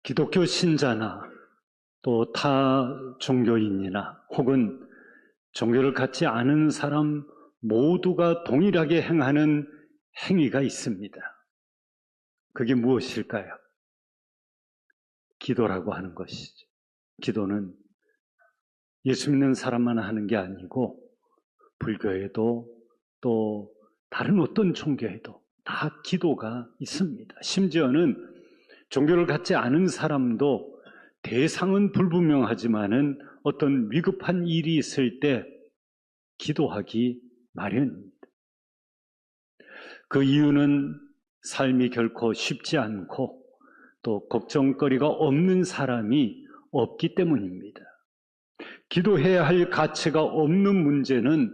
기독교 신자나 또 타 종교인이나 혹은 종교를 갖지 않은 사람 모두가 동일하게 행하는 행위가 있습니다. 그게 무엇일까요? 기도라고 하는 것이죠. 기도는 예수 믿는 사람만 하는 게 아니고 불교에도 또 다른 어떤 종교에도 다 기도가 있습니다. 심지어는 종교를 갖지 않은 사람도 대상은 불분명하지만은 어떤 위급한 일이 있을 때 기도하기 마련입니다. 그 이유는 삶이 결코 쉽지 않고 또 걱정거리가 없는 사람이 없기 때문입니다. 기도해야 할 가치가 없는 문제는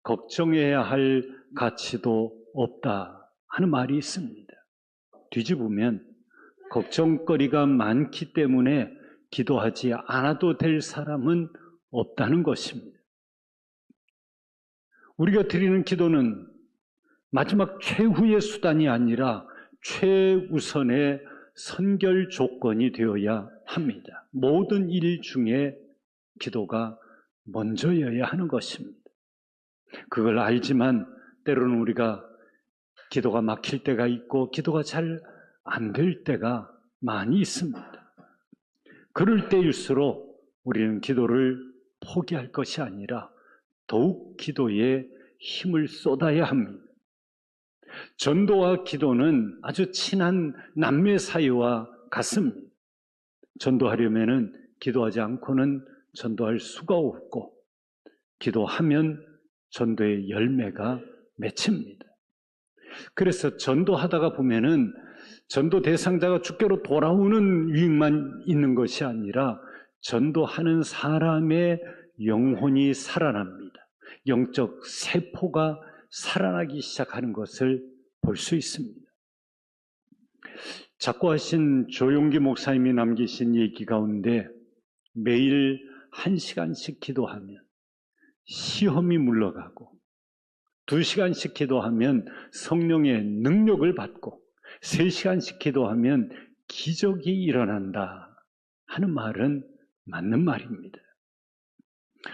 걱정해야 할 가치도 없다 하는 말이 있습니다. 뒤집으면 걱정거리가 많기 때문에 기도하지 않아도 될 사람은 없다는 것입니다. 우리가 드리는 기도는 마지막 최후의 수단이 아니라 최우선의 선결 조건이 되어야 합니다. 모든 일 중에 기도가 먼저여야 하는 것입니다. 그걸 알지만 때로는 우리가 기도가 막힐 때가 있고 기도가 잘 안 될 때가 많이 있습니다. 그럴 때일수록 우리는 기도를 포기할 것이 아니라 더욱 기도에 힘을 쏟아야 합니다. 전도와 기도는 아주 친한 남매 사이와 같습니다. 전도하려면은 기도하지 않고는 전도할 수가 없고 기도하면 전도의 열매가 맺힙니다. 그래서 전도하다가 보면은 전도 대상자가 주께로 돌아오는 유익만 있는 것이 아니라 전도하는 사람의 영혼이 살아납니다. 영적 세포가 살아나기 시작하는 것을 볼 수 있습니다. 작고하신 조용기 목사님이 남기신 얘기 가운데 매일 1시간씩 기도하면 시험이 물러가고 2시간씩 기도하면 성령의 능력을 받고 3시간씩 기도하면 기적이 일어난다 하는 말은 맞는 말입니다.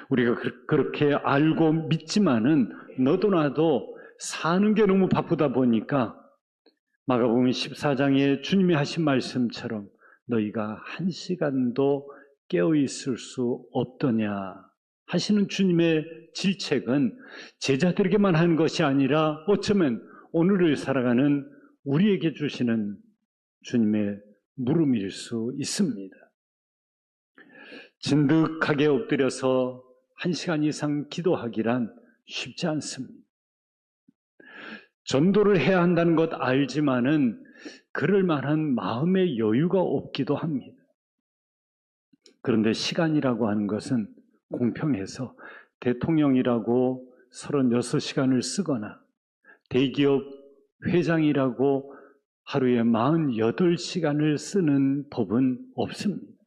우리가 그렇게 알고 믿지만은 너도 나도 사는 게 너무 바쁘다 보니까 마가복음 14장에 주님이 하신 말씀처럼 너희가 1시간도 깨어있을 수 없더냐 하시는 주님의 질책은 제자들에게만 하는 것이 아니라 어쩌면 오늘을 살아가는 우리에게 주시는 주님의 물음일 수 있습니다. 진득하게 엎드려서 1시간 이상 기도하기란 쉽지 않습니다. 전도를 해야 한다는 것 알지만은 그럴 만한 마음의 여유가 없기도 합니다. 그런데 시간이라고 하는 것은 공평해서 대통령이라고 36시간을 쓰거나 대기업 회장이라고 하루에 48시간을 쓰는 법은 없습니다.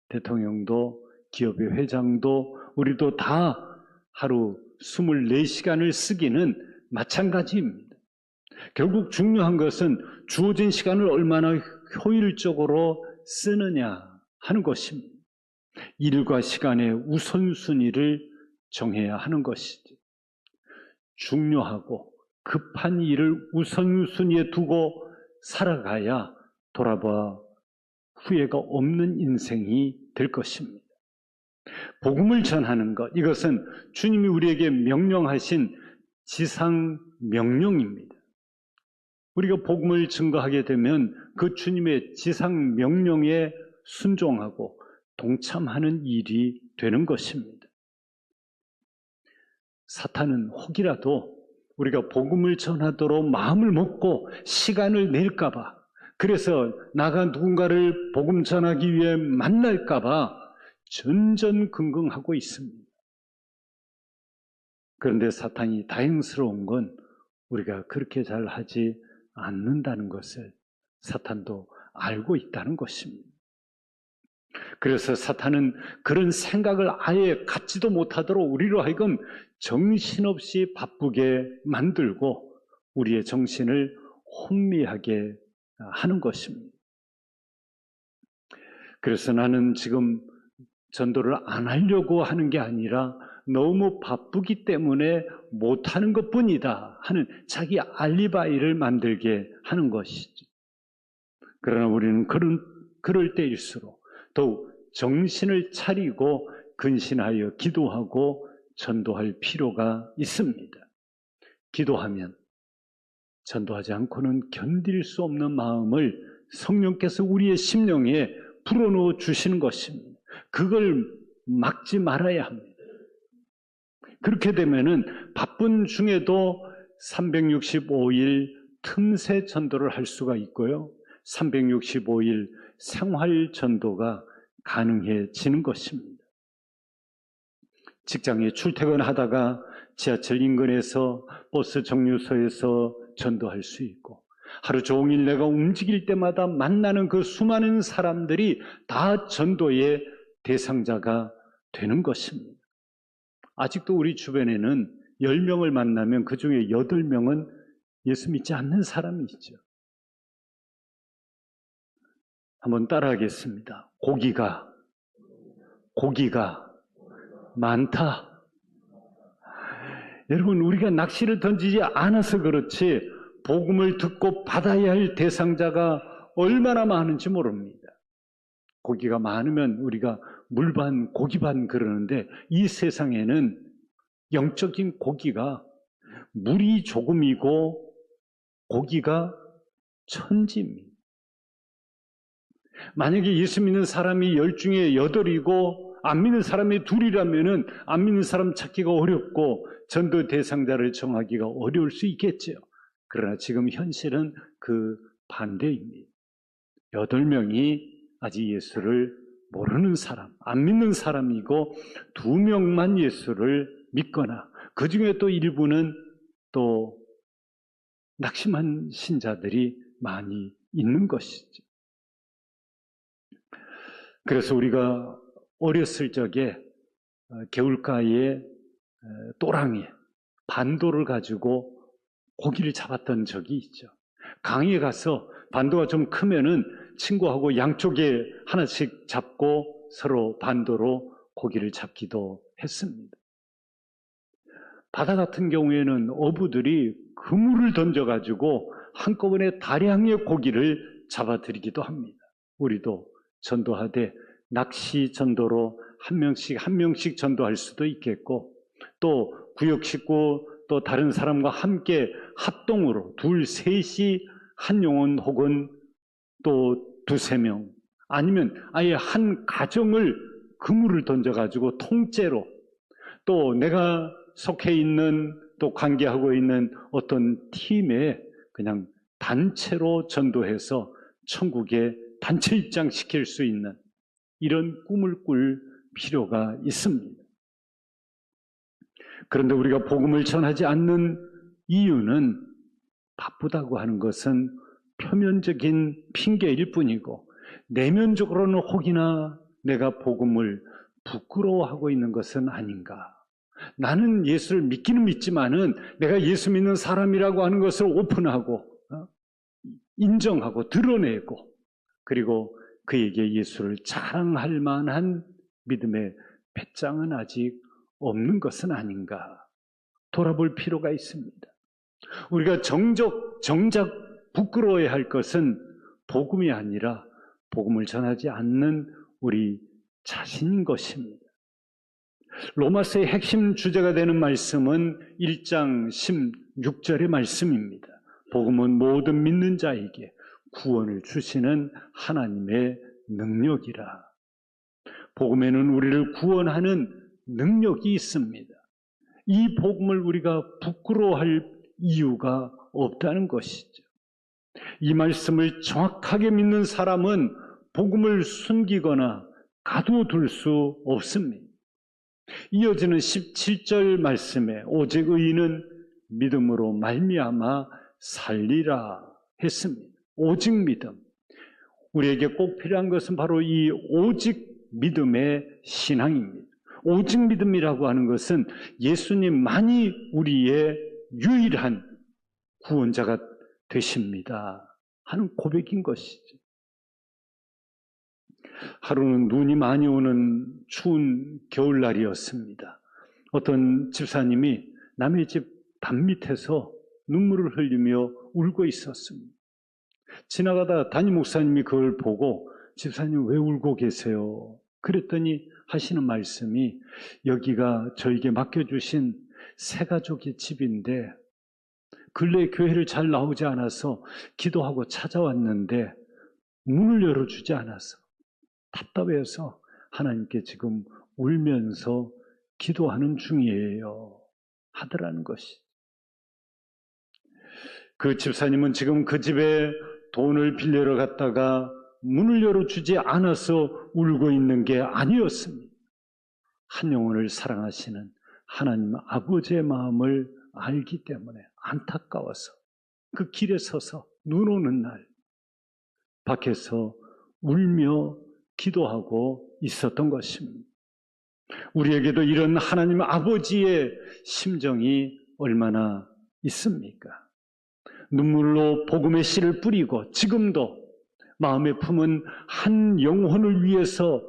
대통령도 기업의 회장도 우리도 다 하루 24시간을 쓰기는 마찬가지입니다. 결국 중요한 것은 주어진 시간을 얼마나 효율적으로 쓰느냐 하는 것입니다. 일과 시간의 우선순위를 정해야 하는 것이죠. 중요하고 급한 일을 우선순위에 두고 살아가야 돌아봐 후회가 없는 인생이 될 것입니다. 복음을 전하는 것, 이것은 주님이 우리에게 명령하신 지상 명령입니다. 우리가 복음을 증거하게 되면 그 주님의 지상 명령에 순종하고 동참하는 일이 되는 것입니다. 사탄은 혹이라도 우리가 복음을 전하도록 마음을 먹고 시간을 낼까 봐, 그래서 나가 누군가를 복음 전하기 위해 만날까 봐 전전긍긍하고 있습니다. 그런데 사탄이 다행스러운 건 우리가 그렇게 잘 하지 않는다는 것을 사탄도 알고 있다는 것입니다. 그래서 사탄은 그런 생각을 아예 갖지도 못하도록 우리로 하여금 정신없이 바쁘게 만들고 우리의 정신을 혼미하게 하는 것입니다. 그래서 나는 지금 전도를 안 하려고 하는 게 아니라 너무 바쁘기 때문에 못하는 것뿐이다 하는 자기 알리바이를 만들게 하는 것이죠. 그러나 우리는 그럴 때일수록 더욱 정신을 차리고 근신하여 기도하고 전도할 필요가 있습니다. 기도하면 전도하지 않고는 견딜 수 없는 마음을 성령께서 우리의 심령에 불어넣어 주시는 것입니다. 그걸 막지 말아야 합니다. 그렇게 되면은 바쁜 중에도 365일 틈새 전도를 할 수가 있고요. 365일 생활 전도가 가능해지는 것입니다. 직장에 출퇴근하다가 지하철 인근에서 버스 정류소에서 전도할 수 있고, 하루 종일 내가 움직일 때마다 만나는 그 수많은 사람들이 다 전도의 대상자가 되는 것입니다. 아직도 우리 주변에는 10명을 만나면 그 중에 8명은 예수 믿지 않는 사람이 있죠. 한번 따라하겠습니다. 고기가 많다. 여러분, 우리가 낚시를 던지지 않아서 그렇지 복음을 듣고 받아야 할 대상자가 얼마나 많은지 모릅니다. 고기가 많으면 우리가 물반, 고기반 그러는데 이 세상에는 영적인 고기가 물이 조금이고 고기가 천지입니다. 만약에 예수 믿는 사람이 10 중에 8이고 안 믿는 사람이 2이라면은 안 믿는 사람 찾기가 어렵고 전도 대상자를 정하기가 어려울 수 있겠죠. 그러나 지금 현실은 그 반대입니다. 8명이 아직 예수를 모르는 사람, 안 믿는 사람이고 2명만 예수를 믿거나 그 중에 또 일부는 또 낙심한 신자들이 많이 있는 것이죠. 그래서 우리가 어렸을 적에 개울가에 또랑에 반도를 가지고 고기를 잡았던 적이 있죠. 강에 가서 반도가 좀 크면은 친구하고 양쪽에 하나씩 잡고 서로 반도로 고기를 잡기도 했습니다. 바다 같은 경우에는 어부들이 그물을 던져가지고 한꺼번에 다량의 고기를 잡아들이기도 합니다. 우리도 전도하되 낚시 전도로 한 명씩 전도할 수도 있겠고, 또 구역 식구 또 다른 사람과 함께 합동으로 2, 3이 한 영혼 혹은 또 2, 3명 아니면 아예 한 가정을 그물을 던져가지고 통째로, 또 내가 속해 있는 또 관계하고 있는 어떤 팀에 그냥 단체로 전도해서 천국에 단체 입장시킬 수 있는 이런 꿈을 꿀 필요가 있습니다. 그런데 우리가 복음을 전하지 않는 이유는 바쁘다고 하는 것은 표면적인 핑계일 뿐이고 내면적으로는 혹이나 내가 복음을 부끄러워하고 있는 것은 아닌가. 나는 예수를 믿기는 믿지만은 내가 예수 믿는 사람이라고 하는 것을 오픈하고 인정하고 드러내고 그리고 그에게 예수를 자랑할 만한 믿음의 배짱은 아직 없는 것은 아닌가 돌아볼 필요가 있습니다. 우리가 정작 부끄러워야 할 것은 복음이 아니라 복음을 전하지 않는 우리 자신인 것입니다. 로마서의 핵심 주제가 되는 말씀은 1장 16절의 말씀입니다. 복음은 모든 믿는 자에게 구원을 주시는 하나님의 능력이라. 복음에는 우리를 구원하는 능력이 있습니다. 이 복음을 우리가 부끄러워할 이유가 없다는 것이죠. 이 말씀을 정확하게 믿는 사람은 복음을 숨기거나 가둬둘 수 없습니다. 이어지는 17절 말씀에 오직 의인은 믿음으로 말미암아 살리라 했습니다. 오직 믿음. 우리에게 꼭 필요한 것은 바로 이 오직 믿음의 신앙입니다. 오직 믿음이라고 하는 것은 예수님만이 우리의 유일한 구원자가 되십니다 하는 고백인 것이죠. 하루는 눈이 많이 오는 추운 겨울날이었습니다. 어떤 집사님이 남의 집 담 밑에서 눈물을 흘리며 울고 있었습니다. 지나가다 담임 목사님이 그걸 보고 집사님 왜 울고 계세요? 그랬더니 하시는 말씀이 여기가 저에게 맡겨주신 새가족의 집인데 근래 교회를 잘 나오지 않아서 기도하고 찾아왔는데 문을 열어주지 않아서 답답해서 하나님께 지금 울면서 기도하는 중이에요 하더라는 것이. 그 집사님은 지금 그 집에 돈을 빌려러 갔다가 문을 열어주지 않아서 울고 있는 게 아니었습니다. 한 영혼을 사랑하시는 하나님 아버지의 마음을 알기 때문에 안타까워서 그 길에 서서 눈 오는 날 밖에서 울며 기도하고 있었던 것입니다. 우리에게도 이런 하나님 아버지의 심정이 얼마나 있습니까? 눈물로 복음의 씨를 뿌리고 지금도 마음에 품은 한 영혼을 위해서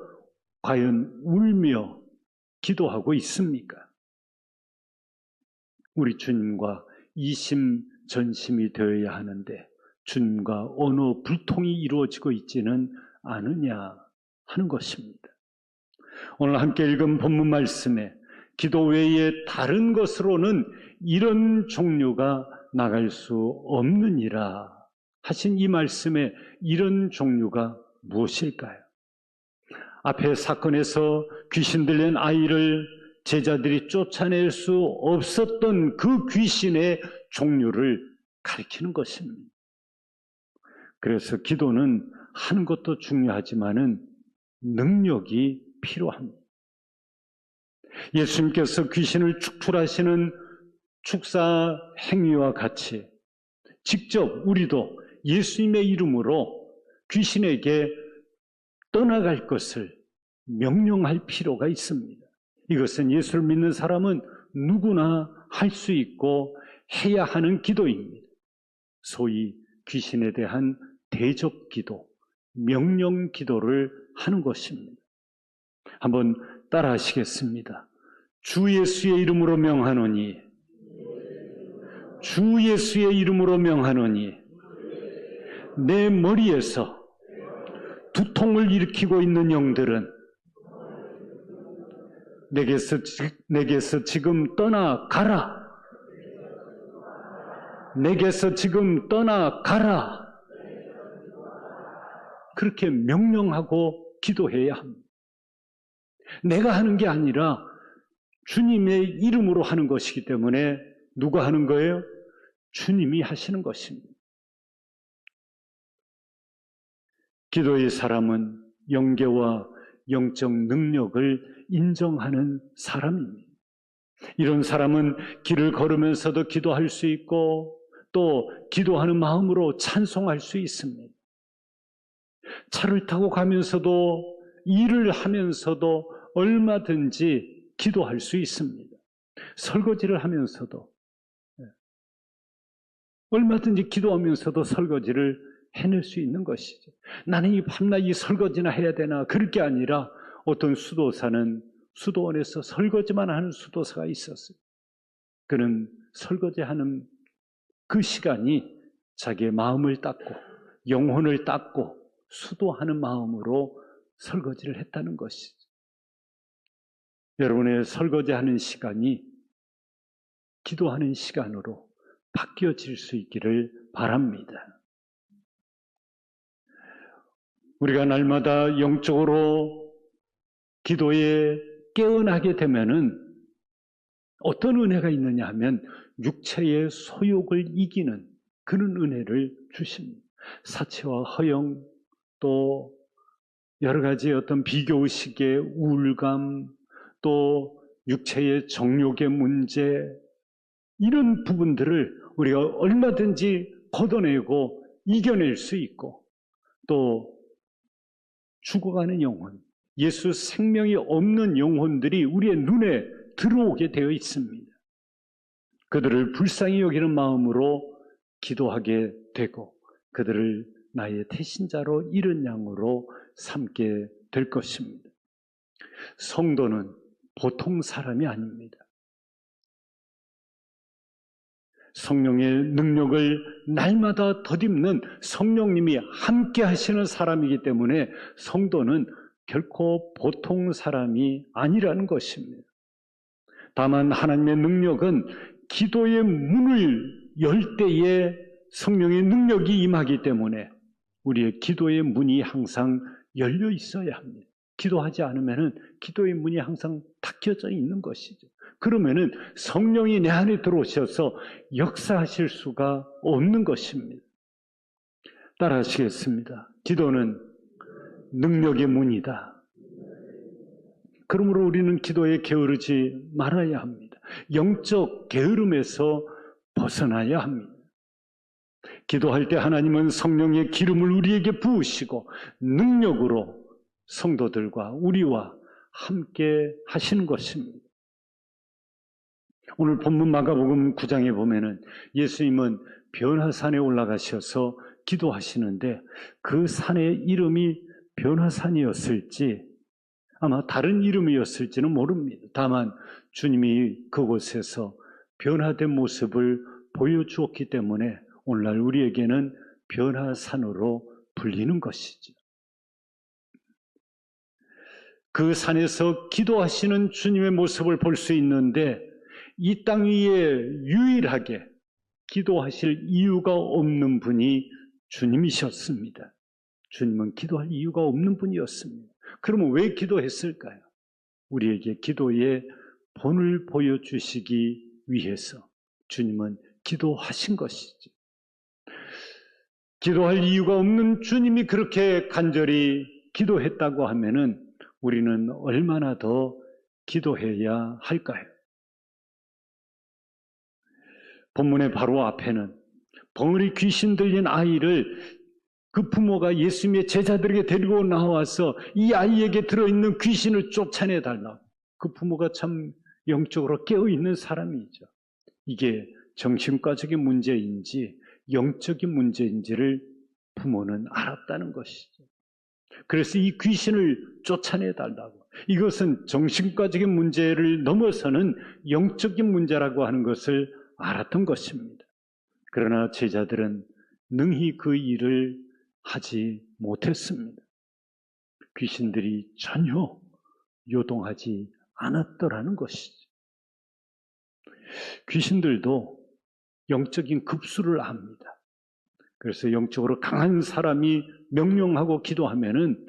과연 울며 기도하고 있습니까? 우리 주님과 이심전심이 되어야 하는데 주님과 어느 불통이 이루어지고 있지는 않으냐 하는 것입니다. 오늘 함께 읽은 본문 말씀에 기도 외에 다른 것으로는 이런 종류가 나갈 수 없느니라 하신 이 말씀에 이런 종류가 무엇일까요? 앞에 사건에서 귀신 들린 아이를 제자들이 쫓아낼 수 없었던 그 귀신의 종류를 가리키는 것입니다. 그래서 기도는 하는 것도 중요하지만은 능력이 필요합니다. 예수님께서 귀신을 축출하시는 축사 행위와 같이 직접 우리도 예수님의 이름으로 귀신에게 떠나갈 것을 명령할 필요가 있습니다. 이것은 예수를 믿는 사람은 누구나 할 수 있고 해야 하는 기도입니다. 소위 귀신에 대한 대접 기도, 명령 기도를 하는 것입니다. 한번 따라 하시겠습니다. 주 예수의 이름으로 명하노니, 주 예수의 이름으로 명하노니, 내 머리에서 두통을 일으키고 있는 영들은 내게서 지금 떠나가라. 내게서 지금 떠나가라. 그렇게 명령하고 기도해야 합니다. 내가 하는 게 아니라 주님의 이름으로 하는 것이기 때문에 누가 하는 거예요? 주님이 하시는 것입니다. 기도의 사람은 영계와 영적 능력을 인정하는 사람입니다. 이런 사람은 길을 걸으면서도 기도할 수 있고 또 기도하는 마음으로 찬송할 수 있습니다. 차를 타고 가면서도 일을 하면서도 얼마든지 기도할 수 있습니다. 설거지를 하면서도 얼마든지 기도하면서도 설거지를 해낼 수 있는 것이죠. 나는 이 밤낮 이 설거지나 해야 되나 그럴 게 아니라 어떤 수도사는 수도원에서 설거지만 하는 수도사가 있었어요. 그는 설거지하는 그 시간이 자기의 마음을 닦고 영혼을 닦고 수도하는 마음으로 설거지를 했다는 것이죠. 여러분의 설거지하는 시간이 기도하는 시간으로 바뀌어질 수 있기를 바랍니다. 우리가 날마다 영적으로 기도에 깨어나게 되면은 어떤 은혜가 있느냐 하면 육체의 소욕을 이기는 그런 은혜를 주십니다. 사치와 허영 또 여러 가지 어떤 비교의식의 우울감 또 육체의 정욕의 문제 이런 부분들을 우리가 얼마든지 걷어내고 이겨낼 수 있고 또 죽어가는 영혼, 예수 생명이 없는 영혼들이 우리의 눈에 들어오게 되어 있습니다. 그들을 불쌍히 여기는 마음으로 기도하게 되고 그들을 나의 태신자로 이른 양으로 삼게 될 것입니다. 성도는 보통 사람이 아닙니다. 성령의 능력을 날마다 덧입는 성령님이 함께 하시는 사람이기 때문에 성도는 결코 보통 사람이 아니라는 것입니다. 다만 하나님의 능력은 기도의 문을 열 때에 성령의 능력이 임하기 때문에 우리의 기도의 문이 항상 열려 있어야 합니다. 기도하지 않으면 기도의 문이 항상 닫혀져 있는 것이죠. 그러면은 성령이 내 안에 들어오셔서 역사하실 수가 없는 것입니다. 따라 하시겠습니다. 기도는 능력의 문이다. 그러므로 우리는 기도에 게으르지 말아야 합니다. 영적 게으름에서 벗어나야 합니다. 기도할 때 하나님은 성령의 기름을 우리에게 부으시고 능력으로 성도들과 우리와 함께 하시는 것입니다. 오늘 본문 마가복음 9장에 보면은 예수님은 변화산에 올라가셔서 기도하시는데 그 산의 이름이 변화산이었을지 아마 다른 이름이었을지는 모릅니다. 다만 주님이 그곳에서 변화된 모습을 보여주었기 때문에 오늘날 우리에게는 변화산으로 불리는 것이죠. 그 산에서 기도하시는 주님의 모습을 볼 수 있는데 이 땅 위에 유일하게 기도하실 이유가 없는 분이 주님이셨습니다. 주님은 기도할 이유가 없는 분이었습니다. 그러면 왜 기도했을까요? 우리에게 기도의 본을 보여주시기 위해서 주님은 기도하신 것이죠. 기도할 이유가 없는 주님이 그렇게 간절히 기도했다고 하면은 우리는 얼마나 더 기도해야 할까요? 본문의 바로 앞에는 벙어리 귀신 들린 아이를 그 부모가 예수님의 제자들에게 데리고 나와서 이 아이에게 들어있는 귀신을 쫓아내달라고. 그 부모가 참 영적으로 깨어있는 사람이죠. 이게 정신과적인 문제인지 영적인 문제인지를 부모는 알았다는 것이죠. 그래서 이 귀신을 쫓아내달라고. 이것은 정신과적인 문제를 넘어서는 영적인 문제라고 하는 것을 알았던 것입니다. 그러나 제자들은 능히 그 일을 하지 못했습니다. 귀신들이 전혀 요동하지 않았더라는 것이죠. 귀신들도 영적인 급수를 압니다. 그래서 영적으로 강한 사람이 명령하고 기도하면은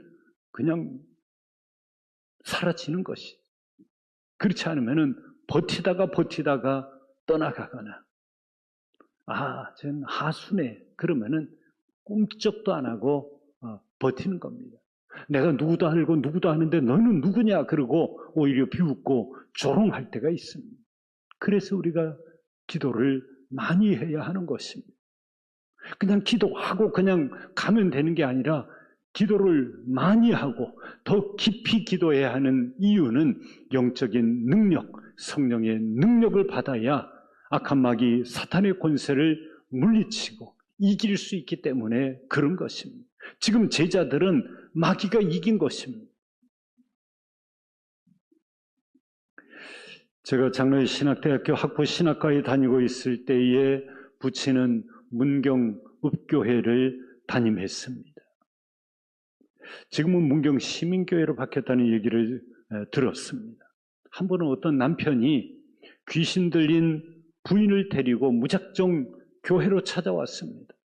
그냥 사라지는 것이죠. 그렇지 않으면은 버티다가 떠나가거나, 쟤는 하수네. 그러면은 꿈쩍도 안 하고 버티는 겁니다. 내가 누구도 알고 누구도 아는데 너는 누구냐? 그러고 오히려 비웃고 조롱할 때가 있습니다. 그래서 우리가 기도를 많이 해야 하는 것입니다. 그냥 기도하고 그냥 가면 되는 게 아니라 기도를 많이 하고 더 깊이 기도해야 하는 이유는 영적인 능력, 성령의 능력을 받아야 악한 마귀 사탄의 권세를 물리치고 이길 수 있기 때문에 그런 것입니다. 지금 제자들은 마귀가 이긴 것입니다. 제가 장로의 신학대학교 학부 신학과에 다니고 있을 때에 부치는 문경읍교회를 담임했습니다. 지금은 문경 시민교회로 바뀌었다는 얘기를 들었습니다. 한 번은 어떤 남편이 귀신 들린 부인을 데리고 무작정 교회로 찾아왔습니다.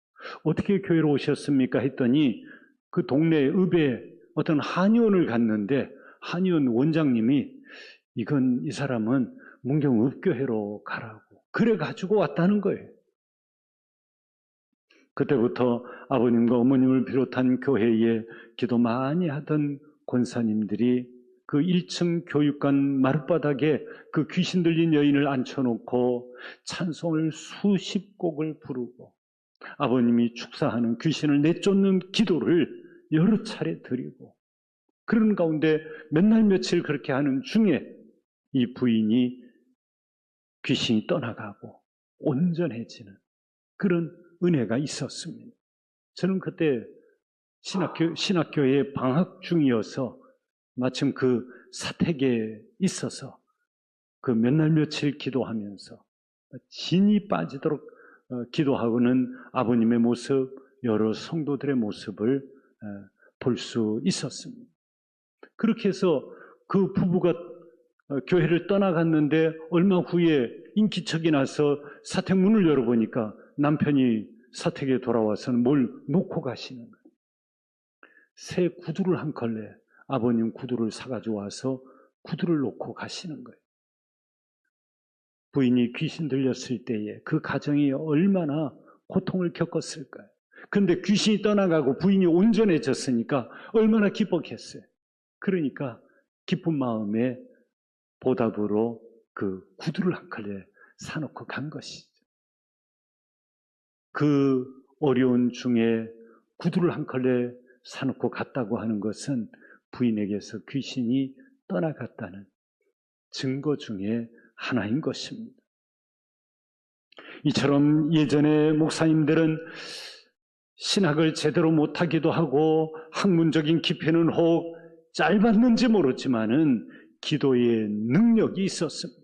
어떻게 교회로 오셨습니까? 했더니 그 동네 읍에 어떤 한의원을 갔는데 한의원 원장님이 이 사람은 문경 읍교회로 가라고 그래 가지고 왔다는 거예요. 그때부터 아버님과 어머님을 비롯한 교회에 기도 많이 하던 권사님들이 그 1층 교육관 마룻바닥에 그 귀신 들린 여인을 앉혀놓고 찬송을 수십 곡을 부르고 아버님이 축사하는 귀신을 내쫓는 기도를 여러 차례 드리고 그런 가운데 몇 날 며칠 그렇게 하는 중에 이 부인이 귀신이 떠나가고 온전해지는 그런 은혜가 있었습니다. 저는 그때 신학교에 방학 중이어서 마침 그 사택에 있어서 그 몇 날 며칠 기도하면서 진이 빠지도록 기도하고는 아버님의 모습, 여러 성도들의 모습을 볼 수 있었습니다. 그렇게 해서 그 부부가 교회를 떠나갔는데 얼마 후에 인기척이 나서 사택 문을 열어보니까 남편이 사택에 돌아와서는 뭘 놓고 가시는 거예요. 새 구두를 한 컬레, 아버님 구두를 사가지고 와서 구두를 놓고 가시는 거예요. 부인이 귀신 들렸을 때에 그 가정이 얼마나 고통을 겪었을까요? 그런데 귀신이 떠나가고 부인이 온전해졌으니까 얼마나 기뻤겠어요. 그러니까 기쁜 마음에 보답으로 그 구두를 한 컬레 사놓고 간 것이죠. 그 어려운 중에 구두를 한 컬레 사놓고 갔다고 하는 것은 부인에게서 귀신이 떠나갔다는 증거 중에 하나인 것입니다. 이처럼 예전에 목사님들은 신학을 제대로 못하기도 하고 학문적인 깊이는 혹 짧았는지 모르지만은 기도의 능력이 있었습니다.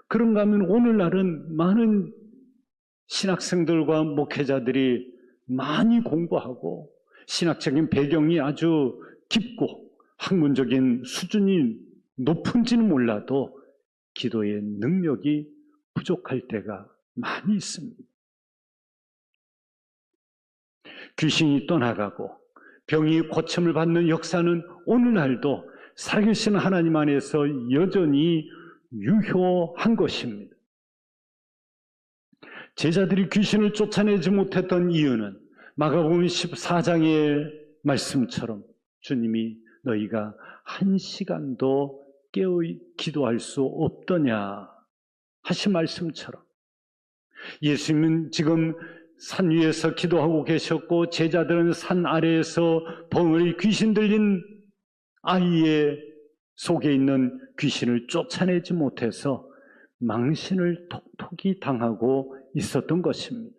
그런가 하면 오늘날은 많은 신학생들과 목회자들이 많이 공부하고 신학적인 배경이 아주 깊고 학문적인 수준이 높은지는 몰라도 기도의 능력이 부족할 때가 많이 있습니다. 귀신이 떠나가고 병이 고침을 받는 역사는 오늘날도 살아계신 하나님 안에서 여전히 유효한 것입니다. 제자들이 귀신을 쫓아내지 못했던 이유는 마가복음 14장의 말씀처럼 주님이 너희가 1시간도 깨어 기도할 수 없더냐 하신 말씀처럼 예수님은 지금 산 위에서 기도하고 계셨고 제자들은 산 아래에서 벙어리 귀신 들린 아이의 속에 있는 귀신을 쫓아내지 못해서 망신을 톡톡히 당하고 있었던 것입니다.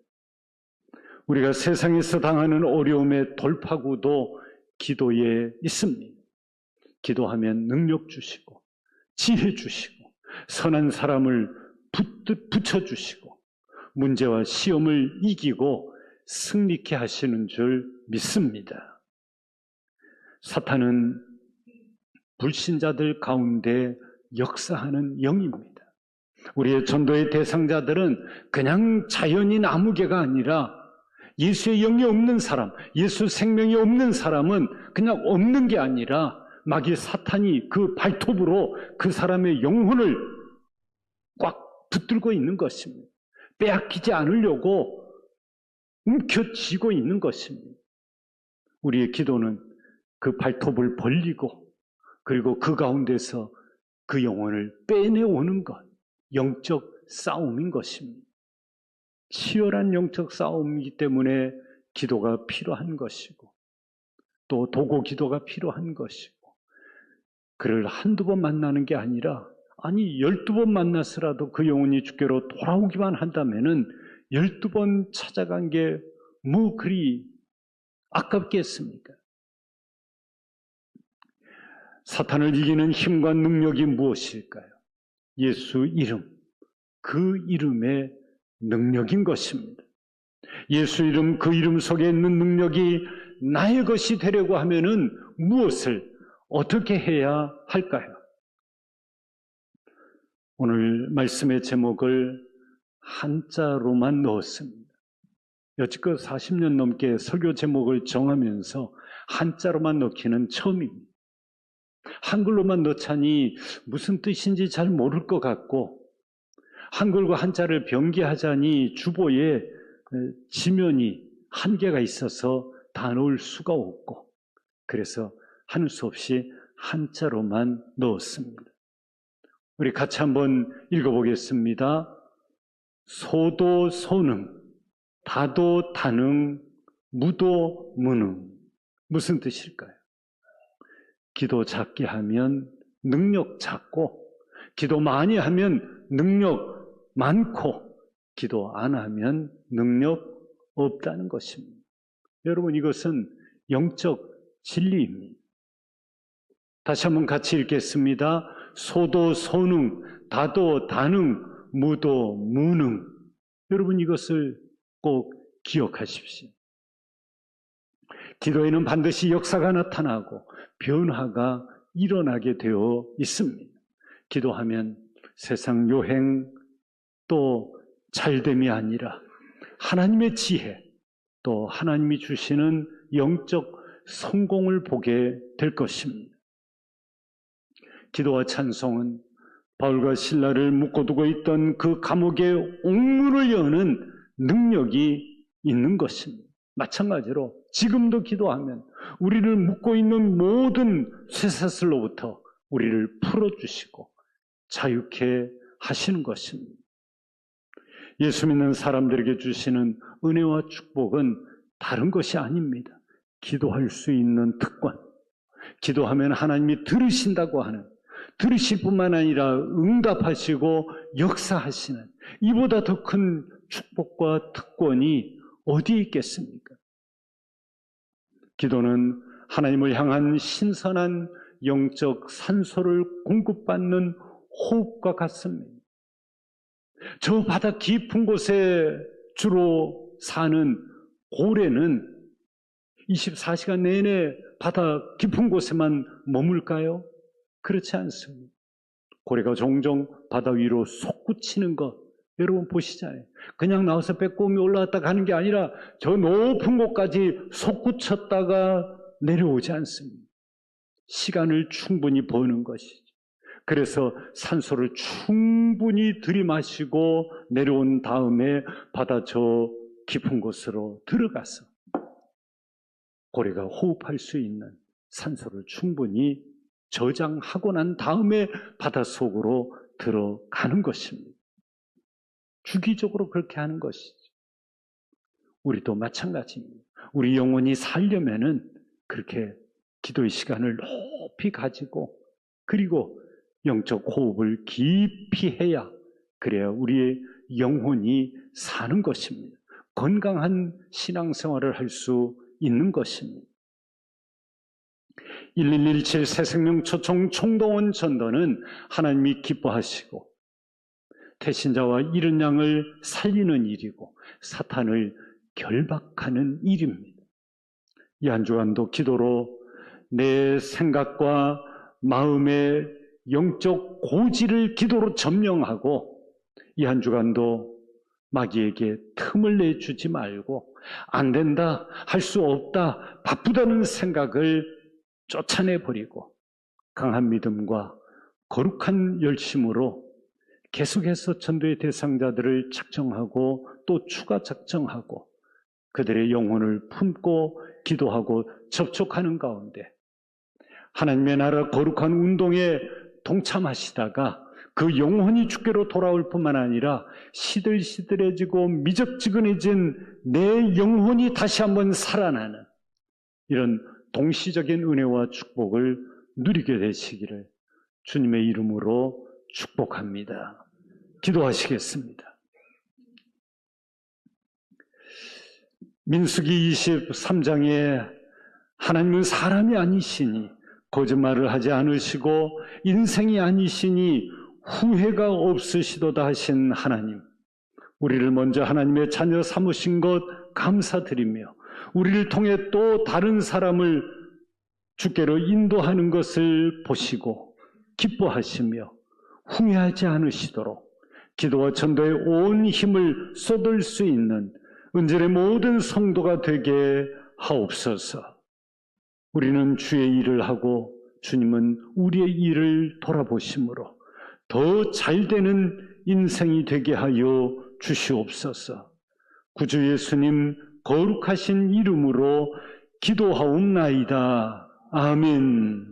우리가 세상에서 당하는 어려움의 돌파구도 기도에 있습니다. 기도하면 능력 주시고 지혜 주시고 선한 사람을 붙여주시고 문제와 시험을 이기고 승리케 하시는 줄 믿습니다. 사탄은 불신자들 가운데 역사하는 영입니다. 우리의 전도의 대상자들은 그냥 자연인 아무개가 아니라 예수의 영이 없는 사람, 예수 생명이 없는 사람은 그냥 없는 게 아니라 마귀 사탄이 그 발톱으로 그 사람의 영혼을 꽉 붙들고 있는 것입니다. 빼앗기지 않으려고 움켜쥐고 있는 것입니다. 우리의 기도는 그 발톱을 벌리고 그리고 그 가운데서 그 영혼을 빼내오는 것, 영적 싸움인 것입니다. 치열한 영적 싸움이기 때문에 기도가 필요한 것이고 또 도고 기도가 필요한 것이고 그를 한두 번 만나는 게 아니라 12번 만났으라도 그 영혼이 주께로 돌아오기만 한다면은 12번 찾아간 게 뭐 그리 아깝겠습니까? 사탄을 이기는 힘과 능력이 무엇일까요? 예수 이름, 그 이름의 능력인 것입니다. 예수 이름, 그 이름 속에 있는 능력이 나의 것이 되려고 하면은 무엇을 어떻게 해야 할까요? 오늘 말씀의 제목을 한자로만 넣었습니다. 여지껏 40년 넘게 설교 제목을 정하면서 한자로만 넣기는 처음입니다. 한글로만 넣자니 무슨 뜻인지 잘 모를 것 같고 한글과 한자를 병기하자니 주보에 지면이 한계가 있어서 다 넣을 수가 없고 그래서 하는 수 없이 한자로만 넣었습니다. 우리 같이 한번 읽어보겠습니다. 소도 소능, 다도 다능, 무도 무능. 무슨 뜻일까요? 기도 작게 하면 능력 작고 기도 많이 하면 능력 많고 기도 안 하면 능력 없다는 것입니다. 여러분, 이것은 영적 진리입니다. 다시 한번 같이 읽겠습니다. 소도 소능, 다도 다능, 무도 무능. 여러분, 이것을 꼭 기억하십시오. 기도에는 반드시 역사가 나타나고 변화가 일어나게 되어 있습니다. 기도하면 세상 요행 또 잘됨이 아니라 하나님의 지혜 또 하나님이 주시는 영적 성공을 보게 될 것입니다. 기도와 찬송은 바울과 실라를 묶어두고 있던 그 감옥의 옥문을 여는 능력이 있는 것입니다. 마찬가지로 지금도 기도하면 우리를 묶고 있는 모든 쇠사슬로부터 우리를 풀어주시고 자유케 하시는 것입니다. 예수 믿는 사람들에게 주시는 은혜와 축복은 다른 것이 아닙니다. 기도할 수 있는 특권, 기도하면 하나님이 들으신다고 하는, 들으실 뿐만 아니라 응답하시고 역사하시는 이보다 더 큰 축복과 특권이 어디에 있겠습니까? 기도는 하나님을 향한 신선한 영적 산소를 공급받는 호흡과 같습니다. 저 바다 깊은 곳에 주로 사는 고래는 24시간 내내 바다 깊은 곳에만 머물까요? 그렇지 않습니다. 고래가 종종 바다 위로 솟구치는 것 여러분 보시잖아요. 그냥 나와서 빼꼼히 올라왔다 가는 게 아니라 저 높은 곳까지 솟구쳤다가 내려오지 않습니다. 시간을 충분히 버는 것이죠. 그래서 산소를 충분히 들이마시고 내려온 다음에 바다 저 깊은 곳으로 들어가서 고래가 호흡할 수 있는 산소를 충분히 저장하고 난 다음에 바닷속으로 들어가는 것입니다. 주기적으로 그렇게 하는 것이죠. 우리도 마찬가지입니다. 우리 영혼이 살려면은 그렇게 기도의 시간을 높이 가지고 그리고 영적 호흡을 깊이 해야 그래야 우리의 영혼이 사는 것입니다. 건강한 신앙생활을 할 수 있는 것입니다. 1117 새생명 초청 총동원 전도는 하나님이 기뻐하시고 태신자와 잃은 양을 살리는 일이고 사탄을 결박하는 일입니다. 이 한 주간도 기도로 내 생각과 마음의 영적 고지를 기도로 점령하고 이 한 주간도 마귀에게 틈을 내주지 말고 안 된다, 할 수 없다, 바쁘다는 생각을 쫓아내버리고 강한 믿음과 거룩한 열심으로 계속해서 전도의 대상자들을 작정하고 또 추가 작정하고 그들의 영혼을 품고 기도하고 접촉하는 가운데 하나님의 나라 거룩한 운동에 동참하시다가 그 영혼이 주께로 돌아올 뿐만 아니라 시들시들해지고 미적지근해진 내 영혼이 다시 한번 살아나는 이런 동시적인 은혜와 축복을 누리게 되시기를 주님의 이름으로 축복합니다. 기도하시겠습니다. 민수기 23장에 하나님은 사람이 아니시니 거짓말을 하지 않으시고 인생이 아니시니 후회가 없으시도다 하신 하나님, 우리를 먼저 하나님의 자녀 삼으신 것 감사드리며 우리를 통해 또 다른 사람을 주께로 인도하는 것을 보시고 기뻐하시며 후회하지 않으시도록 기도와 전도에 온 힘을 쏟을 수 있는 은절의 모든 성도가 되게 하옵소서. 우리는 주의 일을 하고 주님은 우리의 일을 돌아보심으로 더 잘되는 인생이 되게 하여 주시옵소서. 구주 예수님 거룩하신 이름으로 기도하옵나이다. 아멘.